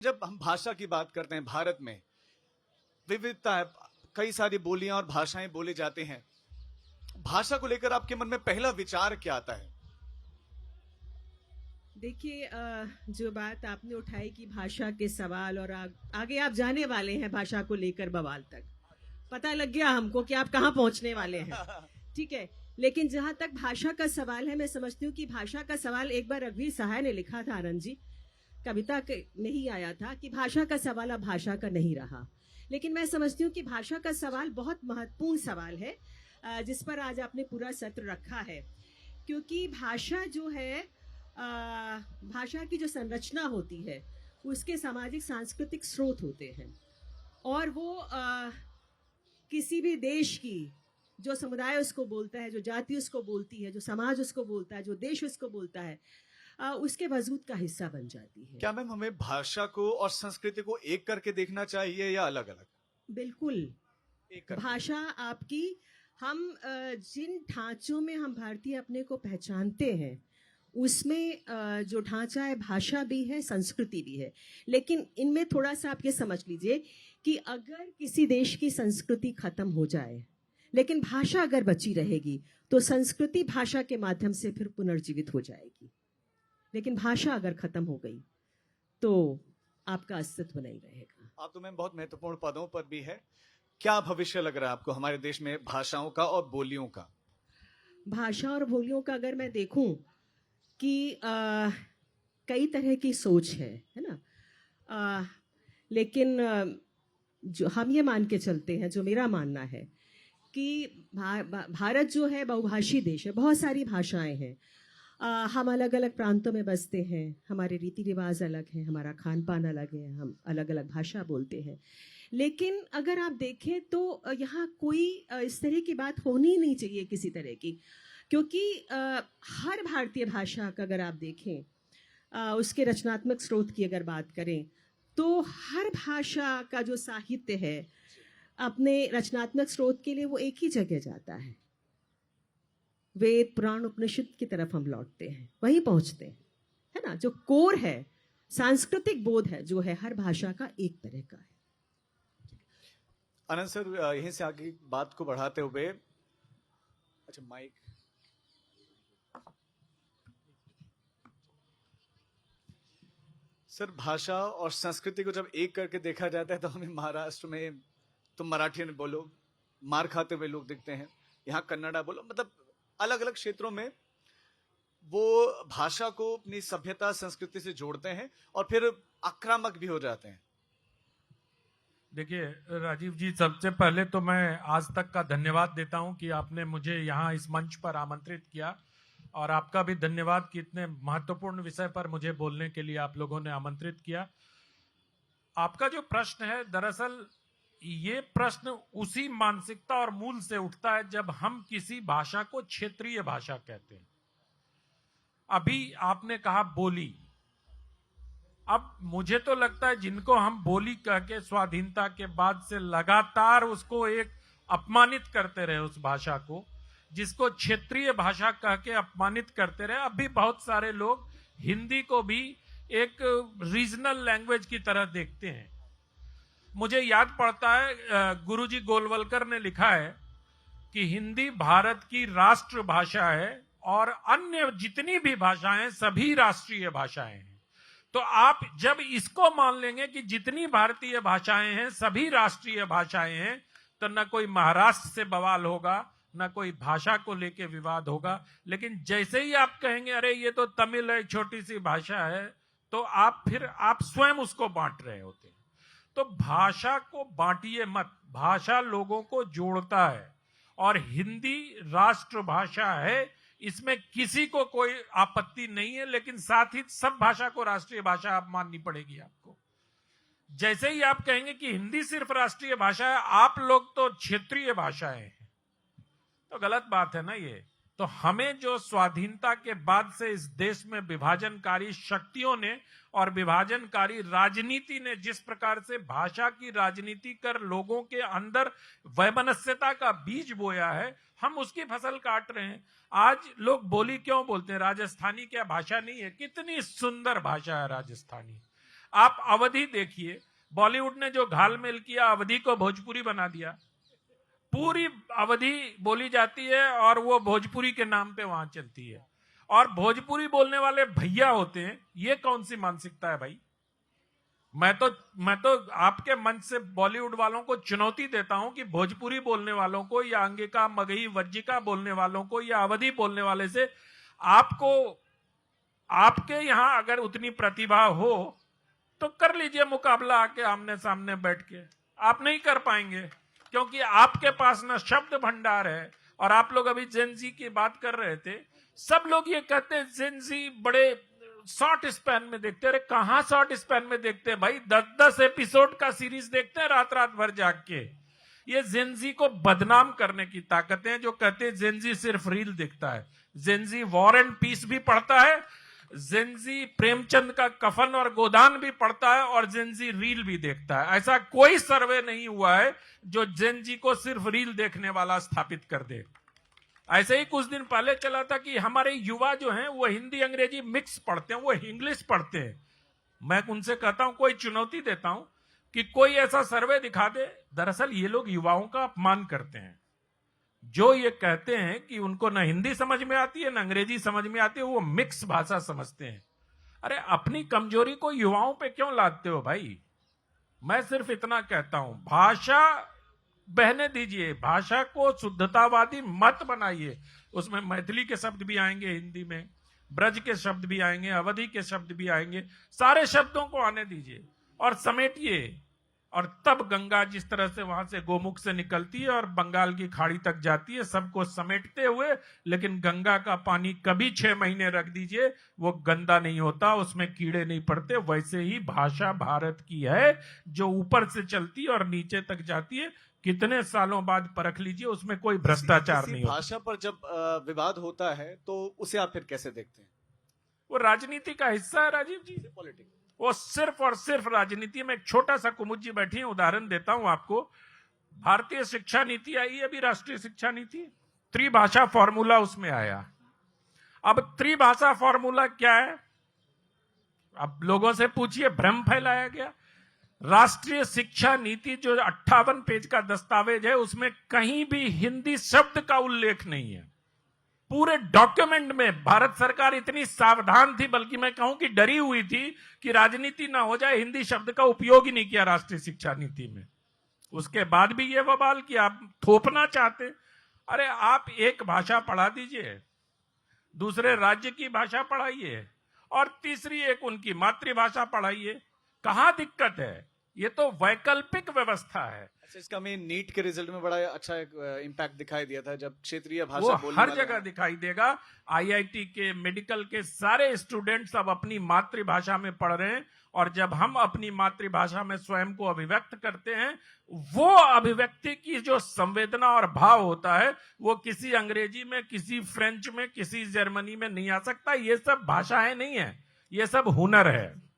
जब हम भाषा की बात करते हैं, भारत में विविधता है, कई सारी बोलियां और भाषाएं बोले जाते हैं। भाषा को लेकर आपके मन में पहला विचार क्या आता है? देखिए, जो बात आपने उठाई कि भाषा के सवाल और आगे आप जाने वाले हैं भाषा को लेकर बवाल तक, पता लग गया हमको कि आप कहाँ पहुंचने वाले हैं। ठीक है, लेकिन जहां तक भाषा का सवाल है, मैं समझती हूँ कि भाषा का सवाल एक बार रघुवीर सहाय ने लिखा था, आनंद जी, कविता में ही आया था कि भाषा का सवाल अब भाषा का नहीं रहा। लेकिन मैं समझती हूँ कि भाषा का सवाल बहुत महत्वपूर्ण सवाल है, जिस पर आज आपने पूरा सत्र रखा है। क्योंकि भाषा जो है, भाषा की जो संरचना होती है, उसके सामाजिक सांस्कृतिक स्रोत होते हैं, और वो किसी भी देश की जो समुदाय उसको बोलता है, जो जाति उसको बोलती है, जो समाज उसको बोलता है, जो देश उसको बोलता है, उसके वजूद का हिस्सा बन जाती है। क्या मैम हमें भाषा को और संस्कृति को एक करके देखना चाहिए या अलग अलग? बिल्कुल, एक करके। भाषा आपकी, हम जिन ढांचों में हम भारतीय अपने को पहचानते हैं, उसमें जो ढांचा है, भाषा भी है, संस्कृति भी है। लेकिन इनमें थोड़ा सा आप ये समझ लीजिए कि अगर किसी देश की संस्कृति खत्म हो जाए लेकिन भाषा अगर बची रहेगी, तो संस्कृति भाषा के माध्यम से फिर पुनर्जीवित हो जाएगी। लेकिन भाषा अगर खत्म हो गई तो आपका अस्तित्व नहीं रहेगा। आप तो मैम बहुत महत्वपूर्ण पदों पर भी है। क्या भविष्य लग रहा है आपको हमारे देश में भाषाओं का और बोलियों का? भाषा और बोलियों का अगर मैं देखूं कि कई तरह की सोच है ना, लेकिन जो हम ये मान के चलते हैं, जो मेरा मानना है कि भारत जो है बहुभाषी देश है, बहुत सारी भाषाएं हैं। हम अलग अलग प्रांतों में बसते हैं, हमारे रीति रिवाज अलग हैं, हमारा खान पान अलग है, हम अलग अलग भाषा बोलते हैं। लेकिन अगर आप देखें तो यहाँ कोई इस तरह की बात होनी नहीं चाहिए किसी तरह की, क्योंकि हर भारतीय भाषा का अगर आप देखें, उसके रचनात्मक स्रोत की अगर बात करें, तो हर भाषा का जो साहित्य है अपने रचनात्मक स्रोत के लिए वो एक ही जगह जाता है। वेद पुराण उपनिषद की तरफ हम लौटते हैं, वहीं पहुंचते हैं, है ना। जो कोर है, सांस्कृतिक बोध है, जो है हर भाषा का एक तरह का है। आनंद सर, यहीं से आगे बात को बढ़ाते हुए, अच्छा माइक, सर भाषा और संस्कृति को जब एक करके देखा जाता है तो हमें महाराष्ट्र में तुम मराठी में बोलो, मार खाते हुए लोग दिखते हैं, यहाँ कन्नड़ा बोलो, मतलब अलग अलग क्षेत्रों में वो भाषा को अपनी सभ्यता संस्कृति से जोड़ते हैं और फिर आक्रामक भी हो जाते हैं। देखिए राजीव जी, सबसे पहले तो मैं आज तक का धन्यवाद देता हूं कि आपने मुझे यहाँ इस मंच पर आमंत्रित किया, और आपका भी धन्यवाद कि इतने महत्वपूर्ण विषय पर मुझे बोलने के लिए आप लोगों ने आमंत्रित किया। आपका जो प्रश्न है, दरअसल ये प्रश्न उसी मानसिकता और मूल से उठता है जब हम किसी भाषा को क्षेत्रीय भाषा कहते हैं। अभी आपने कहा बोली, अब मुझे तो लगता है जिनको हम बोली कह के स्वाधीनता के बाद से लगातार उसको एक अपमानित करते रहे, उस भाषा को, जिसको क्षेत्रीय भाषा कह के अपमानित करते रहे, अब भी बहुत सारे लोग हिंदी को भी एक रीजनल लैंग्वेज की तरह देखते हैं। मुझे याद पड़ता है, गुरुजी गोलवलकर ने लिखा है कि हिंदी भारत की राष्ट्र भाषा है और अन्य जितनी भी भाषाएं सभी राष्ट्रीय भाषाएं हैं। तो आप जब इसको मान लेंगे कि जितनी भारतीय भाषाएं हैं सभी राष्ट्रीय भाषाएं हैं, तो न कोई महाराष्ट्र से बवाल होगा, न कोई भाषा को लेके विवाद होगा। लेकिन जैसे ही आप कहेंगे अरे ये तो तमिल है, छोटी सी भाषा है, तो आप स्वयं उसको बांट रहे होते हैं। तो भाषा को बांटिए मत, भाषा लोगों को जोड़ता है, और हिंदी राष्ट्र भाषा है, इसमें किसी को कोई आपत्ति नहीं है। लेकिन साथ ही सब भाषा को राष्ट्रीय भाषा आप माननी पड़ेगी आपको। जैसे ही आप कहेंगे कि हिंदी सिर्फ राष्ट्रीय भाषा है, आप लोग तो क्षेत्रीय भाषाएं हैं, तो गलत बात है ना ये। तो हमें जो स्वाधीनता के बाद से इस देश में विभाजनकारी शक्तियों ने और विभाजनकारी राजनीति ने जिस प्रकार से भाषा की राजनीति कर लोगों के अंदर वैमनस्यता का बीज बोया है, हम उसकी फसल काट रहे हैं। आज लोग बोली क्यों बोलते हैं? राजस्थानी क्या भाषा नहीं है? कितनी सुंदर भाषा है राजस्थानी। आप अवधि देखिए, बॉलीवुड ने जो घालमेल किया, अवधि को भोजपुरी बना दिया। पूरी अवधि बोली जाती है और वो भोजपुरी के नाम पे वहां चलती है, और भोजपुरी बोलने वाले भैया होते हैं। ये कौन सी मानसिकता है भाई? मैं तो आपके मंच से बॉलीवुड वालों को चुनौती देता हूं कि भोजपुरी बोलने वालों को, या अंगिका, मगही, वज्जिका बोलने वालों को, या अवधि बोलने वाले से आपके यहां अगर उतनी प्रतिभा हो तो कर लीजिए मुकाबला आके आमने सामने बैठ के। आप नहीं कर पाएंगे, क्योंकि आपके पास ना शब्द भंडार है। और आप लोग अभी जेनजी की बात कर रहे थे, सब लोग ये कहते हैं जेनजी बड़े शॉर्ट स्पैन में देखते हैं। अरे कहां शॉर्ट स्पैन में देखते हैं भाई? 10-10 एपिसोड का सीरीज देखते हैं रात रात भर जाग के। ये जेनजी को बदनाम करने की ताकतें हैं, जो कहते हैं जेनजी सिर्फ रील देखता है। जेनजी वॉर एंड पीस भी पढ़ता है, जेनजी प्रेमचंद का कफन और गोदान भी पढ़ता है, और जेनजी रील भी देखता है। ऐसा कोई सर्वे नहीं हुआ है जो जेनजी को सिर्फ रील देखने वाला स्थापित कर दे। ऐसे ही कुछ दिन पहले चला था कि हमारे युवा जो हैं वो हिंदी अंग्रेजी मिक्स पढ़ते हैं, वो इंग्लिश पढ़ते हैं। मैं उनसे कहता हूं, कोई चुनौती देता हूं कि कोई ऐसा सर्वे दिखा दे। दरअसल ये लोग युवाओं का अपमान करते हैं, जो ये कहते हैं कि उनको न हिंदी समझ में आती है न अंग्रेजी समझ में आती है, वो मिक्स भाषा समझते हैं। अरे अपनी कमजोरी को युवाओं पे क्यों लादते हो भाई? मैं सिर्फ इतना कहता हूं, भाषा बहने दीजिए, भाषा को शुद्धतावादी मत बनाइए। उसमें मैथिली के शब्द भी आएंगे, हिंदी में ब्रज के शब्द भी आएंगे, अवधि के शब्द भी आएंगे। सारे शब्दों को आने दीजिए और समेटिए। और तब गंगा जिस तरह से वहां से गोमुख से निकलती है और बंगाल की खाड़ी तक जाती है, सबको समेटते हुए, लेकिन गंगा का पानी कभी 6 महीने रख दीजिए, वो गंदा नहीं होता, उसमें कीड़े नहीं पड़ते। वैसे ही भाषा भारत की है, जो ऊपर से चलती है और नीचे तक जाती है। कितने सालों बाद परख लीजिए, उसमें कोई भ्रष्टाचार नहीं होता। भाषा पर जब विवाद होता है तो उसे आप फिर कैसे देखते हैं? वो राजनीति का हिस्सा है राजीव जी, पॉलिटिक्स। वो सिर्फ और सिर्फ राजनीति में। एक छोटा सा कुमुद जी बैठी है, उदाहरण देता हूं आपको। भारतीय शिक्षा नीति आई है अभी, राष्ट्रीय शिक्षा नीति, त्रिभाषा फॉर्मूला उसमें आया। अब त्रिभाषा फॉर्मूला क्या है? अब लोगों से पूछिए, भ्रम फैलाया गया। राष्ट्रीय शिक्षा नीति जो 58 पेज का दस्तावेज है, उसमें कहीं भी हिंदी शब्द का उल्लेख नहीं है। पूरे डॉक्यूमेंट में भारत सरकार इतनी सावधान थी, बल्कि मैं कहूं कि डरी हुई थी कि राजनीति ना हो जाए, हिंदी शब्द का उपयोग ही नहीं किया राष्ट्रीय शिक्षा नीति में। उसके बाद भी ये बवाल कि आप थोपना चाहते। अरे आप एक भाषा पढ़ा दीजिए, दूसरे राज्य की भाषा पढ़ाइए, और तीसरी एक उनकी मातृभाषा पढ़ाइए। कहां दिक्कत है? ये तो वैकल्पिक व्यवस्था है। अच्छा, इसका हमें नीट के रिजल्ट में बड़ा अच्छा इम्पैक्ट दिखाई दिया था, जब क्षेत्रीय भाषा वो बोलने हर वाले जगह दिखाई देगा। आईआईटी के, मेडिकल के सारे स्टूडेंट्स अब अपनी मातृभाषा में पढ़ रहे हैं, और जब हम अपनी मातृभाषा में स्वयं को अभिव्यक्त करते हैं, वो अभिव्यक्ति की जो संवेदना और भाव होता है, वो किसी अंग्रेजी में, किसी फ्रेंच में, किसी जर्मनी में नहीं आ सकता। ये सब भाषाएं नहीं है, ये सब हुनर है।